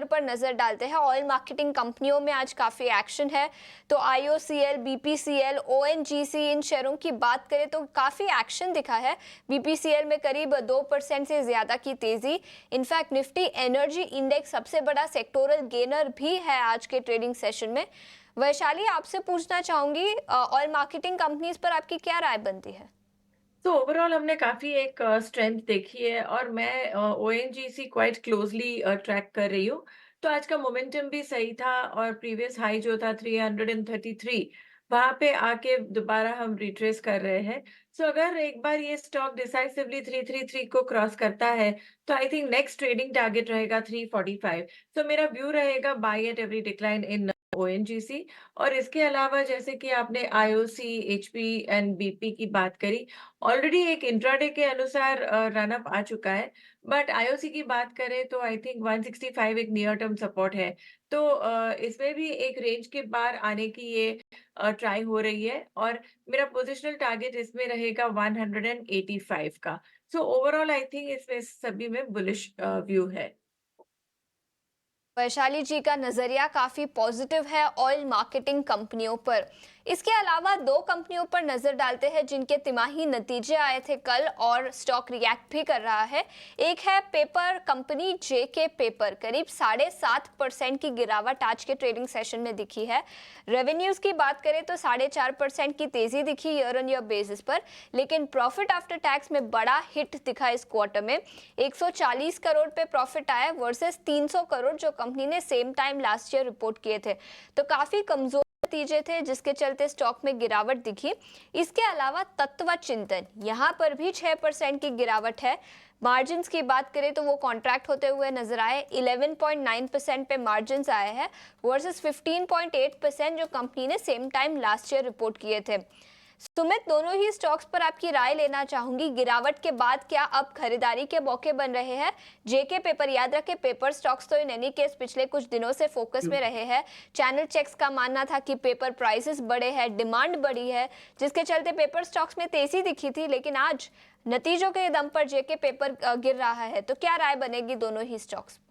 Sector पर नजर डालते हैं। ऑयल मार्केटिंग कंपनियों में आज काफी एक्शन है। तो IOCL, BPCL, ONGC इन शेयरों की बात करें तो काफी एक्शन दिखा है। BPCL में करीब 2% से ज्यादा की तेजी। इनफैक्ट निफ्टी एनर्जी इंडेक्स सबसे बड़ा सेक्टोरल गेनर भी है आज के ट्रेडिंग सेशन में। वैशाली, आपसे पूछना चाहूंगी, ऑयल मार्केटिंग कंपनीज पर आपकी क्या राय बनती है? तो ओवरऑल हमने काफ़ी एक स्ट्रेंथ देखी है और मैं ओएनजीसी क्वाइट क्लोजली ट्रैक कर रही हूँ। तो आज का मोमेंटम भी सही था और प्रीवियस हाई जो था 333 वहाँ पे आके दोबारा हम रिट्रेस कर रहे हैं। सो अगर एक बार ये स्टॉक डिसाइसिवली 333 को क्रॉस करता है तो I think next trading target रहेगा 345। तो मेरा व्यू रहेगा by at every decline in ONGC. और इसके अलावा जैसे कि आपने आईओसी, एचपी एंड बीपी की बात करी, ऑलरेडी एक इंट्राडे के अनुसार रन अप आ चुका है। बट आईओसी की बात करें तो आई थिंक 165 एक नियर टर्म सपोर्ट है। तो इसमें भी एक रेंज के बाहर आने की ये ट्राई हो रही है और मेरा पोजिशनल टारगेट इसमें रहेगा 185 का। सो ओवरऑल आई थिंक इसमें सभी में बुलिश व्यू है। वैशाली जी का नजरिया काफी पॉजिटिव है ऑयल मार्केटिंग कंपनियों पर। इसके अलावा दो कंपनियों पर नजर डालते हैं जिनके तिमाही नतीजे आए थे कल और स्टॉक रिएक्ट भी कर रहा है। एक है पेपर कंपनी जेके पेपर, करीब 7.5% की गिरावट आज के ट्रेडिंग सेशन में दिखी है। रेवेन्यूज की बात करें तो 4.5% की तेजी दिखी ईयर ऑन ईयर बेसिस पर, लेकिन प्रॉफिट आफ्टर टैक्स में बड़ा हिट दिखा इस क्वार्टर में। 140 करोड़ पे प्रॉफिट आया वर्सेस 300 करोड़ जो कंपनी ने same time last year report किए थे। तो काफी कमजोर नतीजे थे जिसके चलते स्टॉक में गिरावट दिखी। इसके अलावा तत्व चिंतन, यहाँ पर भी 6% की गिरावट है। मार्जिन्स की बात करें तो वो कॉन्ट्रैक्ट होते हुए नजर आए। 11.9% पे मार्जिन्स आए हैं वर्सेस 15.8% जो कंपनी ने same time last year report किए थे। सुमित, दोनों ही स्टॉक्स पर आपकी राय लेना चाहूंगी। गिरावट के बाद क्या अब खरीदारी के मौके बन रहे हैं? जेके पेपर, याद रखें पेपर स्टॉक्स तो इन एनी केस पिछले कुछ दिनों से फोकस में रहे हैं। चैनल चेक्स का मानना था कि पेपर प्राइसेस बढ़े हैं, डिमांड बढ़ी है, जिसके चलते पेपर स्टॉक्स में तेजी दिखी थी, लेकिन आज नतीजों के दम पर जेके पेपर गिर रहा है। तो क्या राय बनेगी दोनों ही स्टॉक्स पर?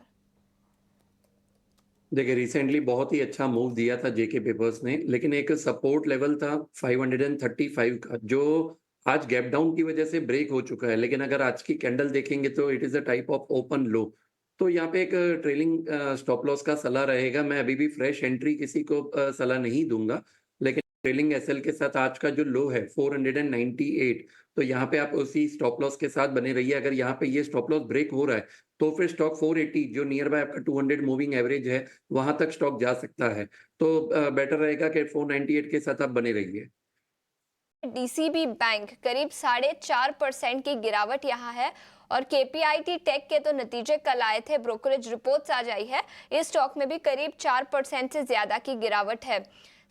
देखिए, रिसेंटली बहुत ही अच्छा मूव दिया था जेके पेपर्स ने, लेकिन एक सपोर्ट लेवल था 535 का, जो आज गैप डाउन की वजह से ब्रेक हो चुका है। लेकिन अगर आज की कैंडल देखेंगे तो it is a type of open लो। तो यहाँ पे एक ट्रेलिंग स्टॉप लॉस का सलाह रहेगा। मैं अभी भी फ्रेश एंट्री किसी को सलाह नहीं दूंगा, लेकिन ट्रेलिंग एसएल के साथ आज का जो लो है 498, तो यहाँ पे आप उसी स्टॉप लॉस के साथ बने रहिए। अगर यहाँ पे ये स्टॉप लॉस ब्रेक हो रहा है तो फिर स्टॉक 480 जो नियर बाय आपका 200 मूविंग एवरेज है, वहां तक स्टॉक जा सकता है। तो बेटर रहेगा कि 498 के साथ आप बने रहिए। डीसीबी बैंक, करीब 4.5% की गिरावट यहाँ है। और केपीआईटी टेक के तो नतीजे कल आए थे, ब्रोकरेज रिपोर्ट्स आज आई है। इस स्टॉक में भी करीब 4% से ज्यादा की गिरावट है।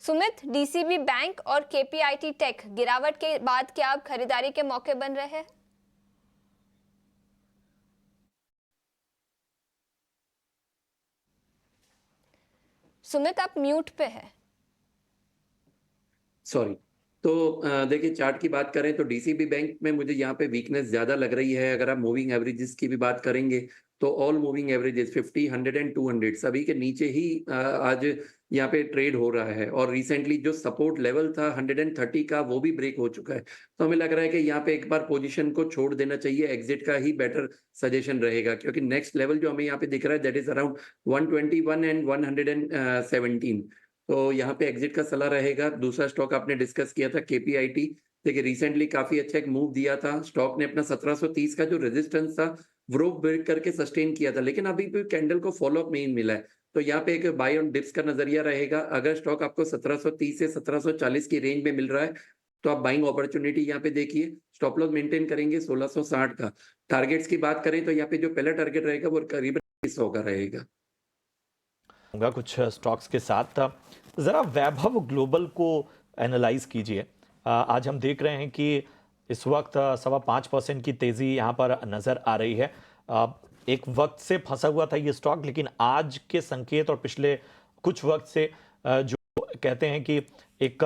सुमित, डीसीबी बैंक और केपीआईटी टेक गिरावट के बाद क्या अब खरीदारी के मौके बन रहे हैं? सुमित, आप म्यूट पे है। सॉरी। तो देखिए, चार्ट की बात करें तो डीसीबी बैंक में मुझे यहाँ पे वीकनेस ज्यादा लग रही है। अगर आप मूविंग एवरेजेस की भी बात करेंगे तो ऑल मूविंग एवरेजेस 50, 100 एंड 200 सभी के नीचे ही आज यहाँ पे ट्रेड हो रहा है। और रिसेंटली जो सपोर्ट लेवल था 130 का, वो भी ब्रेक हो चुका है। तो हमें लग रहा है कि यहाँ पे एक बार पोजीशन को छोड़ देना चाहिए। एग्जिट का ही बेटर सजेशन रहेगा, क्योंकि नेक्स्ट लेवल जो हमें यहाँ पे दिख रहा है दैट इज अराउंड 121 एंड 117। तो यहाँ पे एग्जिट का सलाह रहेगा। दूसरा स्टॉक आपने डिस्कस किया था केपीआईटी। देखिए, रिसेंटली काफी अच्छा एक मूव दिया था। स्टॉक ने अपना 1730 का जो रेजिस्टेंस था वो ब्रेक करके सस्टेन किया था, लेकिन अभी भी कैंडल को फॉलो अप नहीं मिला है। तो यहाँ पे एक बाय ऑन डिप्स का नजरिया रहेगा। अगर स्टॉक आपको 1730 से 1740 की रेंज में मिल रहा है तो आप बाइंग अपॉर्चुनिटी यहाँ पे देखिए। स्टॉप लॉस मेंटेन करेंगे 1660 का। टारगेट्स की बात करें तो यहाँ पे जो पहला टारगेट रहेगा वो करीबन 100 का रहेगा। होगा कुछ स्टॉक्स के साथ। ज़रा वैभव ग्लोबल को एनालाइज कीजिए। आज हम देख रहे हैं कि इस वक्त 5.25% की तेज़ी यहाँ पर नज़र आ रही है। एक वक्त से फंसा हुआ था ये स्टॉक, लेकिन आज के संकेत और पिछले कुछ वक्त से जो कहते हैं कि एक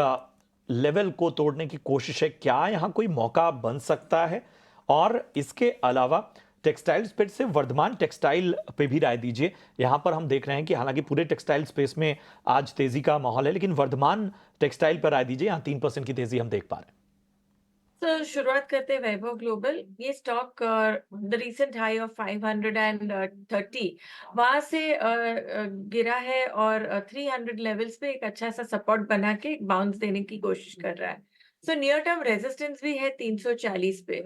लेवल को तोड़ने की कोशिश है। क्या यहाँ कोई मौका बन सकता है? और इसके अलावा टेक्सटाइल स्पेस से वर्धमान टेक्सटाइल पे भी राय दीजिए। यहाँ पर हम देख रहे हैं कि हालांकि पूरे टेक्सटाइल स्पेस में आज तेजी का माहौल है, लेकिन वर्धमान टेक्सटाइल पर राय दीजिए। यहाँ 3% की तेजी हम देख पा रहे हैं। तो शुरुआत करते हैं वैभव ग्लोबल। ये stock the recent high of 530 वहां से गिरा है और 300 लेवल्स पे एक अच्छा सा सपोर्ट बना के एक बाउंस देने की कोशिश कर रहा है। सो नियर टर्म रेजिस्टेंस भी है 340 पे।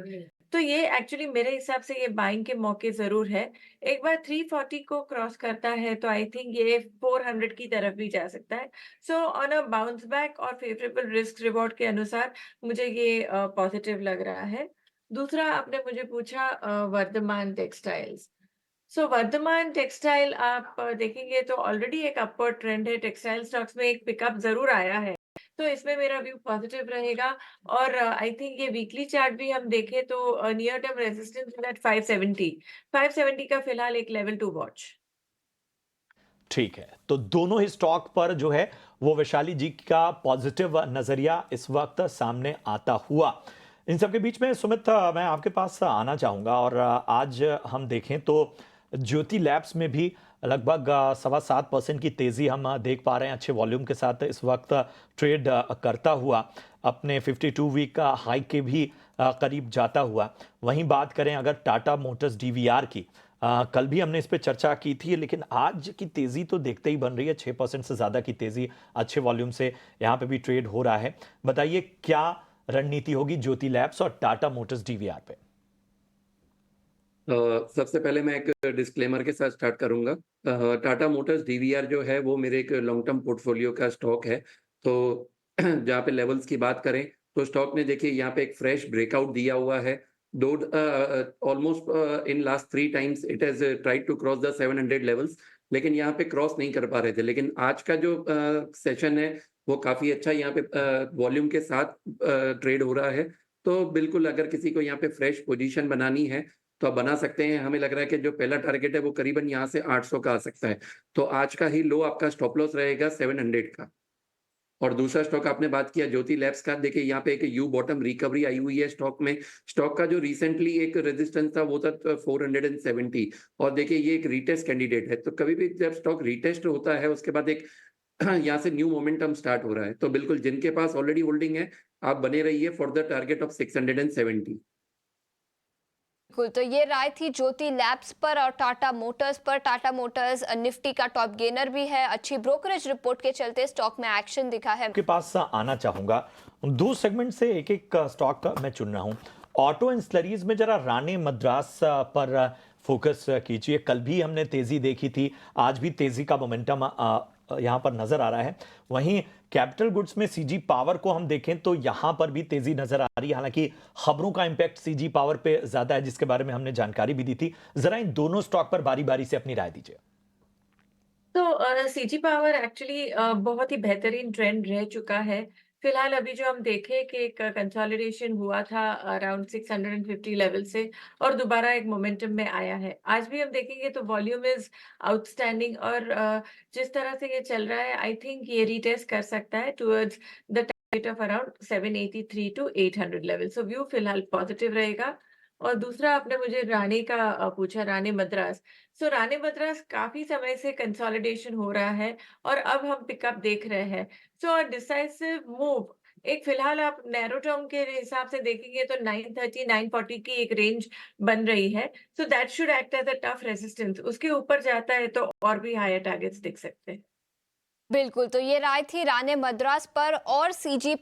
तो ये एक्चुअली मेरे हिसाब से ये बाइंग के मौके जरूर है। एक बार 340 को क्रॉस करता है तो आई थिंक ये 400 की तरफ भी जा सकता है। So on a bounce back और फेवरेबल रिस्क रिवॉर्ड के अनुसार मुझे ये पॉजिटिव लग रहा है। दूसरा आपने मुझे पूछा वर्धमान टेक्सटाइल्स। सो वर्धमान टेक्सटाइल आप देखेंगे तो ऑलरेडी एक अपवर्ड ट्रेंड है। टेक्सटाइल स्टॉक्स में एक पिकअप ज़रूर आया है, तो इसमें मेरा व्यू पॉजिटिव रहेगा। और आई थिंक ये वीकली चार्ट भी हम देखें तो near term resistance is at 570 का फिलहाल एक लेवल टू वॉच। ठीक है, तो दोनों ही स्टॉक पर जो है वो वैशाली जी का पॉजिटिव नजरिया इस वक्त सामने आता हुआ। इन सब के बीच में सुमित, मैं आपके पास आना चाहूंगा और आज हम देखें तो ज्योति लैब्स में भी लगभग 7.25% की तेजी हम देख पा रहे हैं। अच्छे वॉल्यूम के साथ इस वक्त ट्रेड करता हुआ अपने 52 वीक का हाई के भी करीब जाता हुआ। वहीं बात करें अगर टाटा मोटर्स डीवीआर की, कल भी हमने इस पे चर्चा की थी, लेकिन आज की तेजी तो देखते ही बन रही है। 6% से ज्यादा की तेजी अच्छे वॉल्यूम से यहाँ पे भी ट्रेड हो रहा है। बताइए क्या रणनीति होगी ज्योति लैब्स और टाटा मोटर्स डीवीआर पे? सबसे पहले मैं एक डिस्क्लेमर के साथ स्टार्ट करूंगा। टाटा मोटर्स डीवीआर जो है वो मेरे एक लॉन्ग टर्म पोर्टफोलियो का स्टॉक है। तो जहाँ पे लेवल्स की बात करें तो स्टॉक ने देखिए यहाँ पे एक फ्रेश ब्रेकआउट दिया हुआ है। Though almost in last 3 times it has tried to cross the 700 levels, लेकिन यहाँ पे क्रॉस नहीं कर पा रहे थे। लेकिन आज का जो सेशन है वो काफी अच्छा यहाँ पे वॉल्यूम के साथ ट्रेड हो रहा है। तो बिल्कुल अगर किसी को यहाँ पे फ्रेश पोजीशन बनानी है तो आप बना सकते हैं। हमें लग रहा है कि जो पहला टारगेट है वो करीबन यहाँ से 800 का आ सकता है। तो आज का ही लो आपका स्टॉप लॉस रहेगा 700 का। और दूसरा स्टॉक आपने बात किया ज्योति लैब्स का, देखिए यहाँ पे एक यू बॉटम रिकवरी आई हुई है स्टॉक में। स्टॉक का जो रिसेंटली एक रेजिस्टेंस था वो था 470, और देखिए ये एक रीटेस्ट कैंडिडेट है। तो कभी भी जब स्टॉक रीटेस्ट होता है उसके बाद एक यहाँ से न्यू मोमेंटम स्टार्ट हो रहा है। तो बिल्कुल जिनके पास ऑलरेडी होल्डिंग है आप बने रहिए फॉर द टारगेट ऑफ 670। बिल्कुल, तो ये राय थी ज्योति लैब्स पर और टाटा मोटर्स पर। टाटा मोटर्स निफ्टी का टॉप गेनर भी है। अच्छी ब्रोकरेज रिपोर्ट के चलते स्टॉक में एक्शन दिखा है। आपके पास आना चाहूंगा, दो सेगमेंट से एक एक स्टॉक का मैं चुन रहा हूं। ऑटो एंड स्लरीज में जरा राणे मद्रास पर फोकस कीजिए। कल भी हमने तेजी देखी थी, आज भी तेजी का मोमेंटम यहां पर नजर आ रहा है। वहीं कैपिटल गुड्स में सीजी पावर को हम देखें तो यहां पर भी तेजी नजर आ रही है। हालांकि खबरों का इंपैक्ट सीजी पावर पे ज्यादा है, जिसके बारे में हमने जानकारी भी दी थी। जरा इन दोनों स्टॉक पर बारी बारी से अपनी राय दीजिए। तो सीजी पावर एक्चुअली बहुत ही बेहतरीन ट्रेंड रह चुका है। फिलहाल अभी जो हम देखें कि एक कंसोलिडेशन हुआ था अराउंड 650 लेवल से और दोबारा एक मोमेंटम में आया है। आज भी हम देखेंगे तो वॉल्यूम इज आउटस्टैंडिंग और जिस तरह से ये चल रहा है आई थिंक ये रीटेस्ट कर सकता है towards the target of around 783 to 800 level. So view फिलहाल पॉजिटिव रहेगा। और दूसरा आपने मुझे राणे का पूछा, राणे मद्रास। सो राणे मद्रास काफी समय से कंसोलिडेशन हो रहा है और अब हम पिकअप देख रहे हैं। सो डिसाइसिव मूव एक फिलहाल आप नैरो टर्म के हिसाब से देखेंगे तो 930 940 की एक रेंज बन रही है। So that should act as a tough resistance. उसके ऊपर जाता है तो और भी हायर टारगेट्स दिख सकते हैं। बिल्कुल, तो ये राय थी राणे मद्रास पर और सीजी